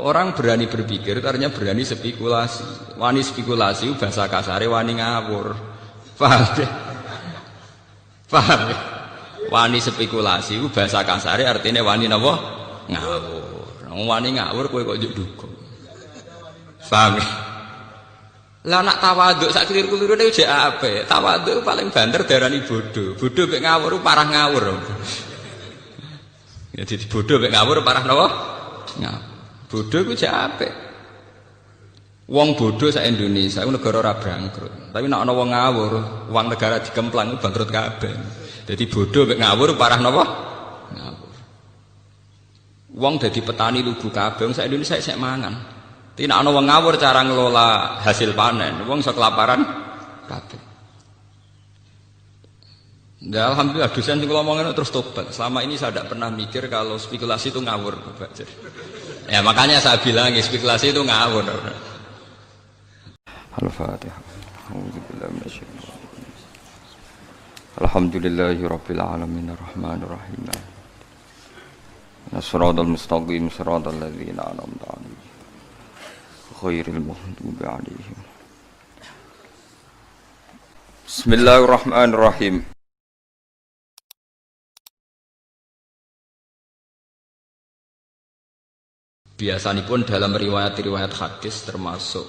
orang berani berpikir itu artinya berani spekulasi. Wani spekulasi bahasa kasare wani ngawur. Paham ya? Paham ya? Wani spekulasi bahasa kasare artinya wani napa? Ngawur. Wani ngawur kowe kok njuk dukung. Paham ya? Lah nak tawaduk sak keliru-kelirune jek apik. Tawaduk paling banter darani bodoh. Bodoh mek ngawur parah ngawur. Jadi bodoh mek ngawur parah napa? Ngawur. Bodoh ku jek apik. Wong bodoh sak Indonesia ku negara ora bangkrut. Tapi nek ana wong ngawur, uang negara dikemplang bangkrut kabeh. Jadi bodoh mek ngawur parah napa? Ngawur. Wong dadi petani lugu kabeh, sak Indonesia isih mangan. Tidak ana wong ngawur cara ngelola hasil panen, wong iso kelaparan kabeh. Ya alhamdulillah dosen sing kula omongin terus tobat. Selama ini saya tidak pernah mikir kalau spekulasi itu ngawur, Bapak. Ya makanya saya bilang spekulasi itu ngawur. Al-Fatihah. A'udzubillahi minasyaitonir rajim. Alhamdulillahirabbil alamin arrahmanir rahim. Shiratal mustaqim shiratal ladzina an'amta 'alaihim khairil maghdubi 'alaihim. Bismillahirrahmanirrahim. Biasanipun dalam riwayat-riwayat hadis termasuk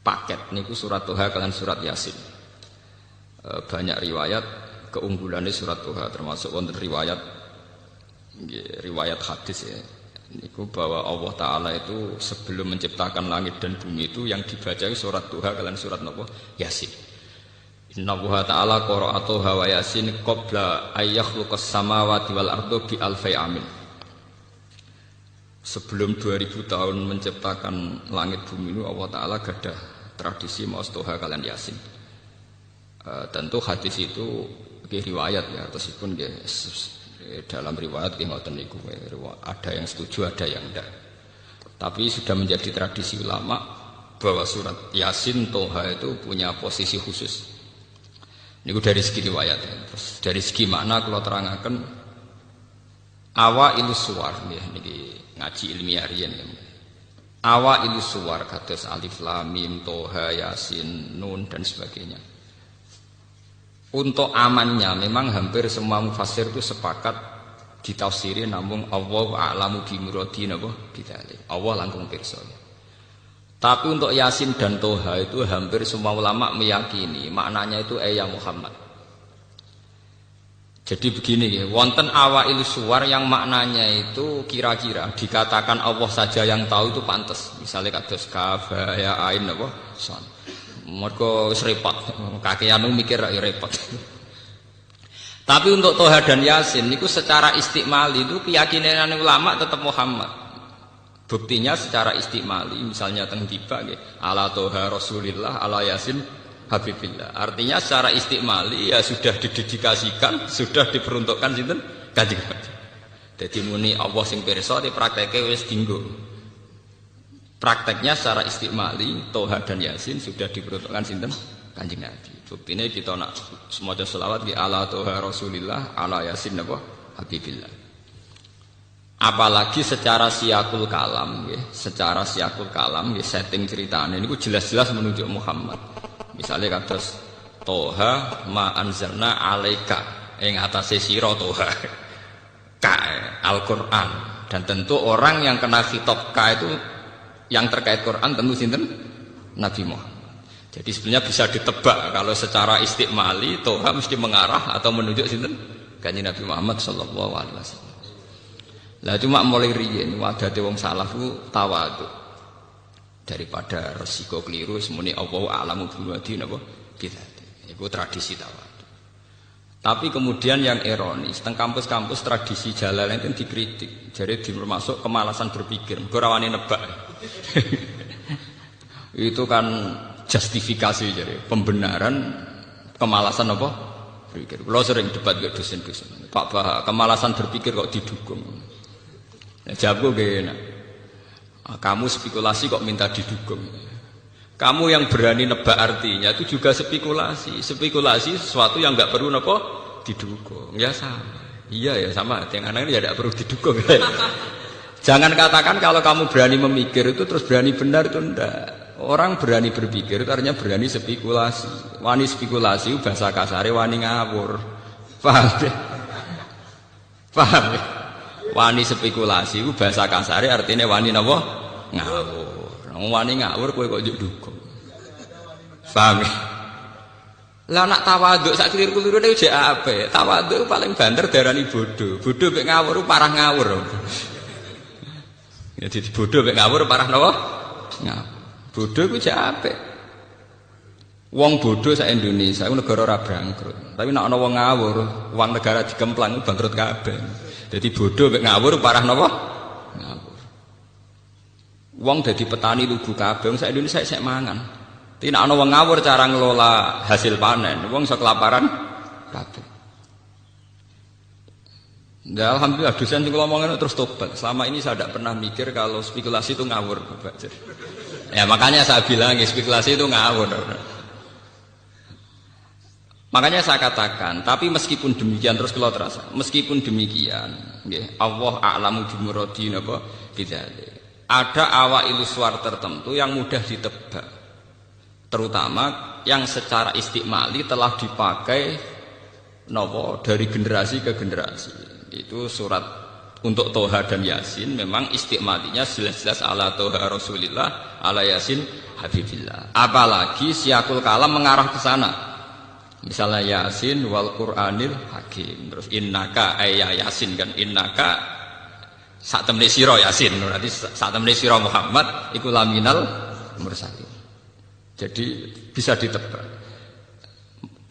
paket niku surat Toha kalian surat Yasin. Banyak riwayat keunggulannya surat Toha termasuk wonten riwayat hadis ya. Niku bahwa Allah Ta'ala itu sebelum menciptakan langit dan bumi itu yang dibaca surat Duha kalian surat Nabi Yasin. Inna Allah Ta'ala qara'a Duha wa Yasin qabla ayyakhluqas samawati wal ardu bi alfi amin. Sebelum 2000 tahun menciptakan langit bumi itu Allah Ta'ala gadah tradisi maos Duha kalian Yasin. Tentu hadis itu riwayat ya, tersipun dalam riwayat ngoten niku ada yang setuju ada yang tidak. Tapi sudah menjadi tradisi ulama bahwa surat Yasin Toha itu punya posisi khusus. Niku dari segi riwayat. Terus dari segi makna kalau terangkan awa ilus suwar ya niki ngaji ilmiah riyen ya. Awa ilus suwar kados alif lam mim Toha Yasin Nun dan sebagainya. Untuk amannya memang hampir semua mufassir itu sepakat ditafsiri namun Allah a'lamu bi muradi napa bidzalik. Allah langkung pirsa. Tapi untuk Yasin dan Toha itu hampir semua ulama meyakini maknanya itu ya Muhammad. Jadi begini ya, wonten awail suwar yang maknanya itu kira-kira dikatakan Allah saja yang tahu itu pantas. Misalnya kados kaf ya ain napa son. Mergo wis repot, kakean mikir ra repot. Tapi untuk Toha dan Yasin niku secara istikmali itu keyakinan ulama tetap Muhammad. Buktinya secara istikmali misalnya teng tiba nggih, ala Toha Rasulillah, ala Yasin Habibillah. Artinya secara istikmali ya sudah didedikasikan, sudah diperuntukkan sinten? Kanjeng Nabi. Dadi muni Allah sing pirsa diprakteke wis dienggo. Prakteknya secara istikmali Toha dan Yasin sudah diperuntukkan sinten Kanjeng Nabi. Buktinya kita nak semaca selawat di ala Toha Rasulillah ala Yasin apa Habibillah. Apalagi secara siakul kalam ya, secara siakul kalam ya, setting ceritanya ini jelas-jelas menunjuk Muhammad. Misalnya kados Toha ma anzalna alaika ing atase sira Toha ka Al-Qur'an, dan tentu orang yang kena khitab ka itu yang terkait Quran tentu sinten Nabi Muhammad. Jadi sebenarnya bisa ditebak kalau secara istikmali Toha mesti mengarah atau menunjuk sinten Kanjeng Nabi Muhammad sallallahu alaihi wasallam. Lah cuma mulai riyen wadate wong salaf ku tawadhu. Daripada resiko keliru semuni Allah a'lamu biwadi napa bidzati. Iku tradisi tawadhu. Tapi kemudian yang ironis, teng kampus-kampus tradisi Jalalain itu dikritik. Jadi termasuk kemalasan berpikir, ora wani nebak. Itu kan justifikasi jadi pembenaran kemalasan apa? Berpikir. Kalau sering debat ke dosen-dosen, Pak Bah, kemalasan berpikir kok didukung. Nah, jawab gue enak. Kamu spekulasi kok minta didukung? Kamu yang berani nebak artinya itu juga spekulasi. Spekulasi sesuatu yang nggak perlu apa didukung. Ya sama. Iya ya sama. Yang anak ini ya tidak perlu didukung. Jangan katakan kalau kamu berani memikir itu terus berani benar, itu ndak. Orang berani berpikir itu artinya berani spekulasi. Wani spekulasi bahasa kasare wani ngawur. Paham ya? Paham ya? Wani spekulasi bahasa kasare artinya wani napa? Ngawur. Wani ngawur kowe kok njuk dukung. Paham ya? Lah nak tawaduk sak keliru-kelirune jek apik. Tawaduk paling banter darani bodoh. Bodoh mek ngawur parah ngawur. Jadi bodoh mek ngawur parah napa? Ngawur. Bodoh ku jek apik. Wong bodoh sak Indonesia ku negara ora bangkrut. Tapi nek ana wong ngawur, uang negara dikemplang bangkrut kabeh. Jadi bodoh mek ngawur parah napa? Ngawur. Wong dadi petani lugu kabeh, wong sak Indonesia sik mangan. Tapi nek ana wong ngawur cara ngelola hasil panen, wong iso kelaparan kabeh. Ya, alhamdulillah dosen sing ngomongin terus tobat. Selama ini saya tidak pernah mikir kalau spekulasi itu ngawur, Bapak. Ya makanya saya bilang spekulasi itu ngawur. Makanya saya katakan, tapi meskipun demikian terus kalau terasa, meskipun demikian, Allah a'lamu bimuradi napa bidzalik. Ada awal suar tertentu yang mudah ditebak, terutama yang secara istiqmali telah dipakai napa dari generasi ke generasi. Itu surat untuk Toha dan Yasin memang istiqmalinya jelas-jelas ala Toha Rasulillah, ala Yasin Habibillah. Apalagi siakul kalam mengarah ke sana. Misalnya Yasin wal Qur'anil Hakim. Terus innaka ayya Yasin kan innaka sak temne sira Yasin. Berarti sak temne sira Muhammad iku laminal mursalin. Jadi bisa ditebak.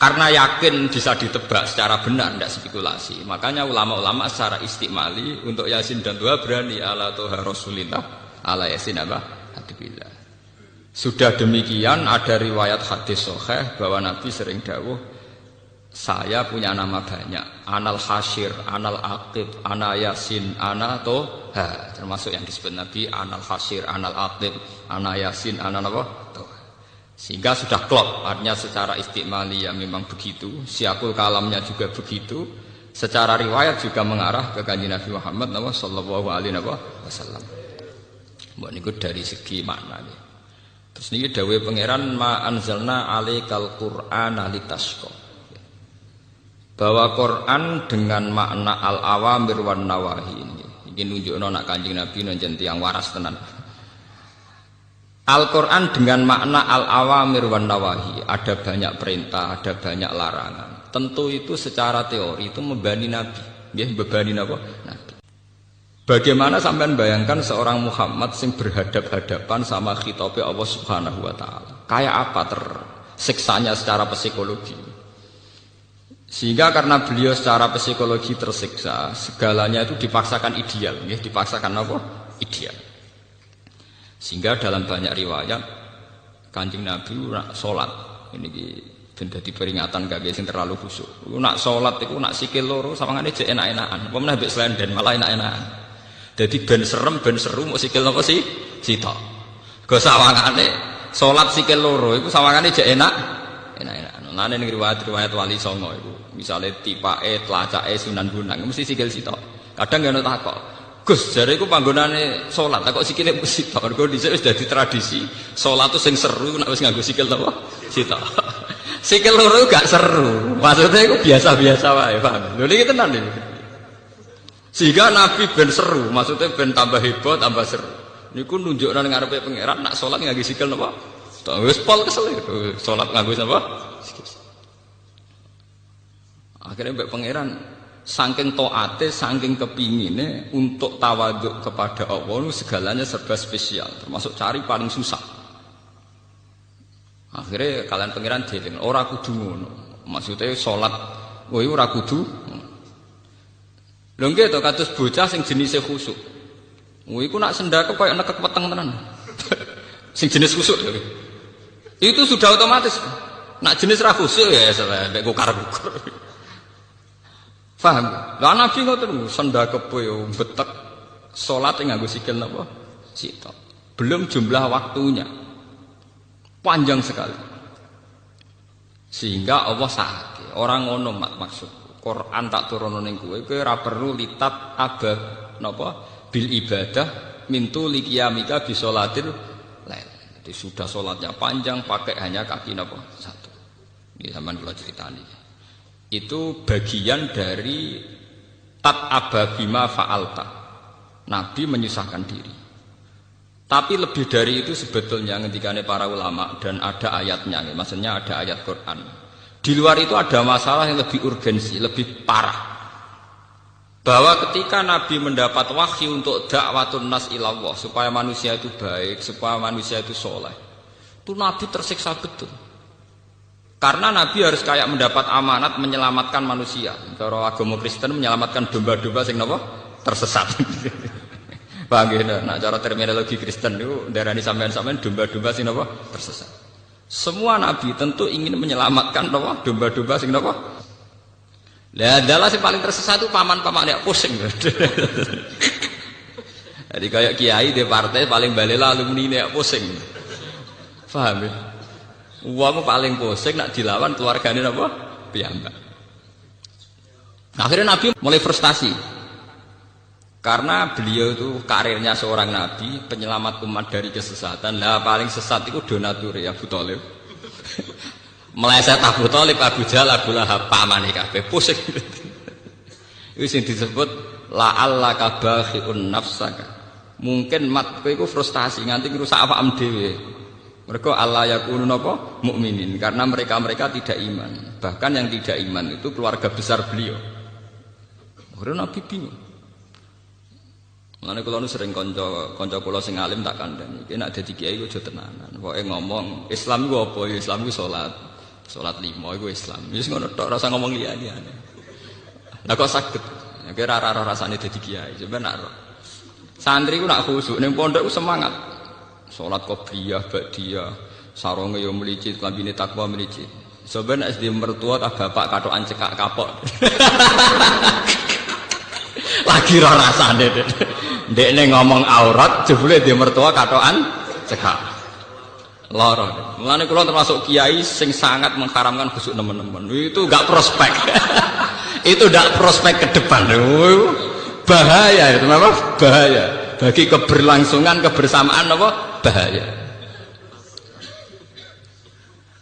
Karena yakin bisa ditebak secara benar, tidak spekulasi. Makanya ulama-ulama secara istiqmali untuk Yasin dan Toha berani ala Toha Rasulillah, ala Yasin apa? Habibillah. Sudah demikian ada riwayat hadis sahih bahwa Nabi sering dawuh, saya punya nama banyak. Anal Hasyir, Anal Aqib, Ana Yasin, Ana Toha. Termasuk yang disebut Nabi Anal Hasyir, Anal Aqib, Ana Yasin, Ana apa? Toha. Sehingga sudah klop, artinya secara istiqmali ya memang begitu, siakul kalamnya juga begitu, secara riwayat juga mengarah ke kanjeng Nabi Muhammad sallallahu alaihi wasallam. Mbok niku dari segi makna nih. Terus niki dawuh pangeran ma anzalna alaikal qur'ana litasqa. Bahwa Quran dengan makna al-awamir wan nawahi ini nunjukno nak kanjeng Nabi nonjen tiyang waras tenan. Al-Quran dengan makna al-awamir wan nawahi, ada banyak perintah, ada banyak larangan. Tentu itu secara teori itu membebani Nabi, membebani Nabi. Bagaimana sampean bayangkan seorang Muhammad yang berhadap-hadapan sama khitabe Allah Subhanahu wa taala. Kayak apa tersiksanya secara psikologi. Sehingga karena beliau secara psikologi tersiksa, segalanya itu dipaksakan ideal, dipaksakan apa? Ideal. Sehingga dalam banyak riwayat Kanjeng Nabi nak salat ini ben dadi peringatan gak sing terlalu khusyuk. Nak salat iku nak sikil loro sawangane jek enak-enakan. Apa meneh mbek slenden malah enak-enakan. Dadi ben serem ben seru mok sikil napa sih? Sitok. Go sawangane salat sikil loro iku sawangane jek enak-enakan. Lan ning riwayat-riwayat wali songo iku misale tipake tlacake Sunan Bonang mesti sikil sitok. Kadang ya ono takok. Gus, jare iku panggonane salat, kok sikile sitok. Mergo dhisik wis dadi tradisi, salat itu sing seru nek wis nganggo sikil apa? Sitok. Sikil loro gak seru. Maksudnya iku biasa-biasa wae, paham? Lho iki tenan iki. Sehingga Nabi ben seru, maksudnya ben tambah heboh, tambah seru. Niku nunjukna ning ngarepe pangeran nak salat nganggo sikil napa? Wis pol kesel salat nganggo napa? Sikil. Akhirnya mbek pangeran saking taate, saking kepingine untuk tawaduk kepada Allah segalanya serba spesial, termasuk cari paling susah. Akhirnya kalian pangeran dieling, ora kudu ngono. Maksudnya salat kowe ora kudu. Lho nggih to kados bocah sing jenise khusuk. Kowe iku nak sendake koyo nekek weteng tenan. Sing jenis khusuk lho. Itu sudah otomatis. Nak jenis ra khusuk ya sampe kukar-kukur. Paham? Lah Nabi ngoten sendakepe yo betek salat nganggo sikil napa? Sitok. Belum jumlah waktunya. Panjang sekali. Sehingga Allah sakake. Orang ngono maksud. Quran tak turun ning kowe ora perlu litat abad napa? bil ibadah mintu liqiyamika bi sholatil lail. Jadi sudah sholatnya panjang pakai hanya kaki napa satu. Ini sampean kula critani. Itu bagian dari tat'aba bima fa'alta. Nabi menyusahkan diri. Tapi lebih dari itu sebetulnya ngendikane para ulama dan ada ayatnya, maksudnya ada ayat Quran. Di luar itu ada masalah yang lebih urgensi, lebih parah. Bahwa ketika Nabi mendapat wahyu untuk dakwatun nas ilallah, supaya manusia itu baik, supaya manusia itu soleh, itu Nabi tersiksa betul. Karena Nabi harus kayak mendapat amanat menyelamatkan manusia. Kalau agama Kristen menyelamatkan domba-domba sing napa tersesat. Paham ya? Nah, cara terminologi Kristen itu darani sampean-sampean domba-domba sing napa tersesat. Semua nabi tentu ingin menyelamatkan napa domba-domba sing napa. Lah adalah sing paling tersesat itu paman-paman yang pusing. Jadi kayak kiai di partai paling balela alumni nek pusing. Paham ya? Uang paling pusing nak dilawan keluargane napa? Piyambak. Akhirnya Nabi mulai frustasi. Karena beliau itu karirnya seorang nabi, penyelamat umat dari kesesatan. Lah paling sesat itu donatur ya Abu Thalib. Meleset Abu Thalib, Abu Jahal, Abu Lahab, pamane kabeh pusing. Itu sing disebut la'allaka bakhi'un nafsaka. Mungkin mat kowe iku frustasi nganti ngrusak awakmu dhewe. Mergo Allah yakunu napa mukminin karena mereka tidak iman. Bahkan yang tidak iman itu keluarga besar beliau. Akhirnya Nabi bingung. Mulane kula nu sering kanca kula sing alim tak kandhani, iki nek dadi kiai aja tenanan. Pokoke ngomong Islam iku apa? Ya Islam iku salat. Salat 5 iku Islam. Wis ngono tok, ora usah ngomong liyane. Lah kok saged? Ya kira ora rasane dadi kiai, sampeyan nak. Santri ku nak khusuk ning pondok ku semangat. Salat qobliyah, ba'diyah, saronge yo mlicit, klambine takwa mlicit. Sampeyan SD mertua tak bapak katokan cekak kapok. Lagi ora rasane ndekne ngomong aurat jebule dia mertua katokan cekak lara. Mulane kula termasuk kiai sing sangat mengharamkan khusuk nemen-nemen. Itu enggak prospek. Itu enggak prospek ke depan. Bahaya itu apa? Bahaya. Bagi keberlangsungan kebersamaan apa? Bahaya.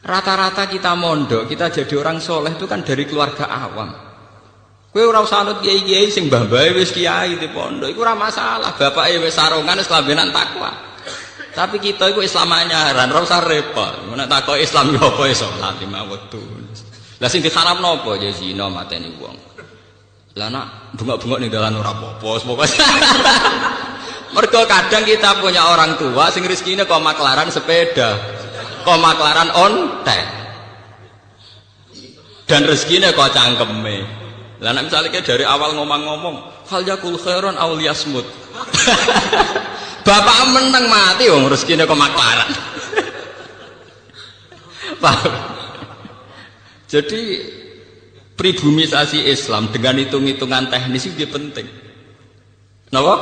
Rata-rata kita mondok, kita jadi orang soleh itu kan dari keluarga awam. Kowe ora usah anut kiai-kiai sing mbah-mbahe wis kiai di pondok, iku ora masalah. Bapake wis sarongan wis kelambenan takwa. Tapi kita iku Islam anyaran, ora usah repot. Nek takoki Islam yo apa iso salat lima waktu. Lah sing diharamno apa ya zina mateni wong. Lah nak bengok-bengok ning dalan ora apa-apa, pokoke. Mergo kadang kita punya orang tua sing rezekine kok maklaran sepeda, kok maklaran ontek. Dan rezekine kok cangkeme. Lah nek misalnya dari awal ngomong-ngomong hal yakul khairon aw liyasmut. Bapak meneng mati wong rezekine kok maklaran. Paham? Jadi pribumisasi Islam dengan hitung-hitungan teknis itu penting. Napa?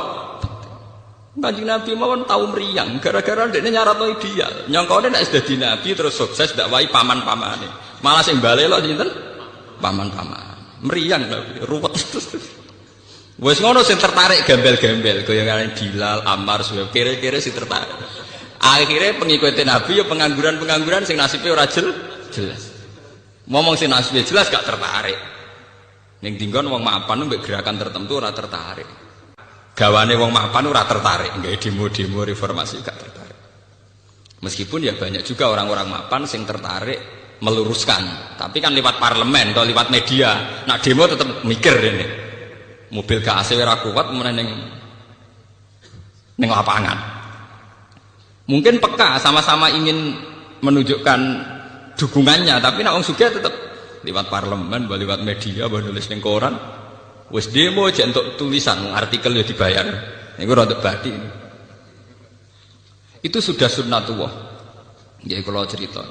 Kanjeng Nabi mawon tau mriyang gara-gara ndekne nyaratno ideal. Nyangkone nek dadi nabi terus sukses ndak wae paman-pamane. Malah sing balelo sinten? Paman-paman. Meriang ruwet. Wes ngono sing tertarik gembel-gembel goyangane Bilal, Ammar, Suhaib kira-kira sing tertarik. Akhirnya pengikut Nabi ya pengangguran-pengangguran sing nasibe ora jelas. Ngomong sing nasibe jelas gak tertarik. Ning dinggon wong mapan mbek gerakan tertentu ora tertarik. Gawane wong mapan ora tertarik, nggih demo-demo reformasi gak tertarik. Meskipun ya banyak juga orang-orang mapan sing tertarik meluruskan, tapi kan lewat parlemen atau lewat media. Nak demo tetap mikir ini mobil gak AC ora kuat meneng lapangan. Mungkin peka sama-sama ingin menunjukkan dukungannya, tapi nak wong sugih tetap lewat parlemen, lewat media, nulis ning koran. Wis demo aja untuk tulisan, artikel ya dibayar. Niku rada badi. Itu sudah sunnatullah. Nggih kula cerita.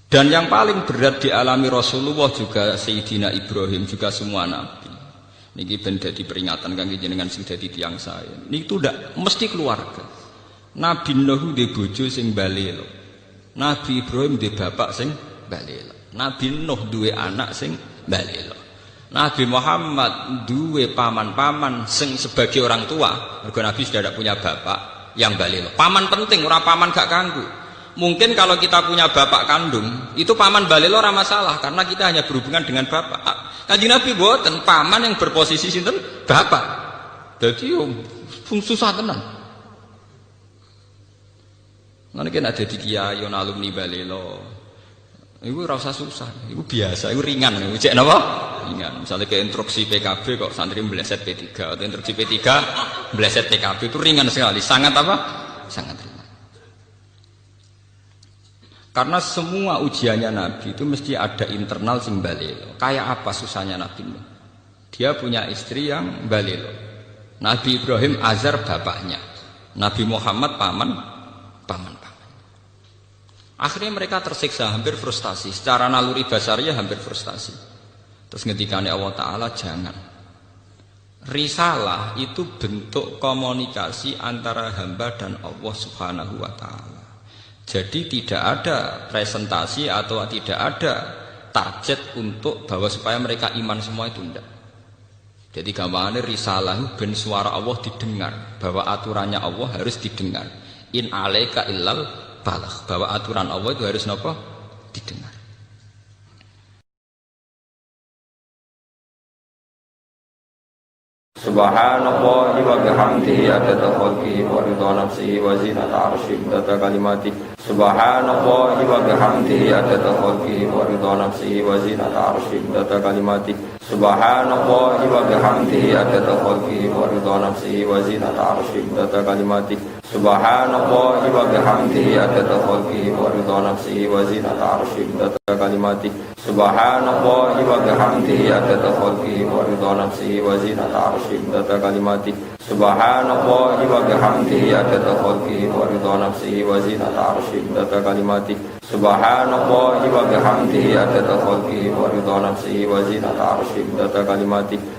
Dan yang paling berat dialami Rasulullah juga Sayyidina Ibrahim, juga semua nabi. Niki ben dadi peringatan kangge jenengan sing dadi tiyang saya. Niku ndak mesti keluarga. Nabi Nuh duwe bojo sing balelo. Nabi Ibrahim duwe bapak sing balelo. Nabi Nuh duwe anak sing balelo. Nabi Muhammad duwe paman-paman sing sebagai orang tua. Mergo Nabi sudah tidak punya bapak yang balilo. Paman penting, ora paman gak kanggu. Mungkin kalau kita punya bapak kandung, itu paman balilo ora masalah karena kita hanya berhubungan dengan bapak. Kanjeng Nabi boten paman yang berposisi sinten? Bapak. Dadi yo susah tenan. Nanti kan ada di kiai, yon alumni balelo, itu rasa susah, itu biasa, itu ringan, itu cek apa? Ringan. Misalnya ke instruksi PKB kok santri meleset P3 atau instruksi P3 meleset PKB itu ringan sekali, sangat apa? Sangat ringan. Karena semua ujiannya Nabi itu mesti ada internal sing balelo. Kayak apa susahnya Nabi? Dia punya istri yang balelo. Nabi Ibrahim Azar bapaknya, Nabi Muhammad paman. Akhirnya mereka tersiksa, hampir frustasi. Secara naluri basarnya hampir frustasi. Terus ngendikane Allah Ta'ala, jangan. Risalah itu bentuk komunikasi antara hamba dan Allah Subhanahu wa Ta'ala. Jadi tidak ada presentasi atau tidak ada target untuk bahwa supaya mereka iman semua itu tidak. Jadi gampangannya risalah ben suara Allah didengar, bahwa aturannya Allah harus didengar. In alaika illal balagh, bahwa aturan Allah itu harus napa? Didengar. Subhanallahi wa bihamdihi adada khalqihi wa ridha nafsihi wa zinata arsyihi wa kalimati. Subhanallahi wa bihamdihi adada khalqihi wa ridha nafsihi wa zinata arsyihi wa kalimati. Subhanallahi wa bihamdihi adada khalqihi wa ridha nafsihi wa zinata arsyihi wa kalimati. Subhanallahi wa bihamdihi adada khalqihi wa ridha nafsihi wa zinata arsyihi wa kalimati. Subhanallahi wa bihamdihi adada khalqihi wa ridha nafsihi wa zinata arsyihi wa kalimati. Subhanallahi wa bihamdihi adada khalqihi wa ridha nafsihi wa zinata arsyihi wa kalimati. Subhanallahi wa bihamdihi adada khalqihi wa ridha nafsihi wa zinata arsyihi wa kalimati.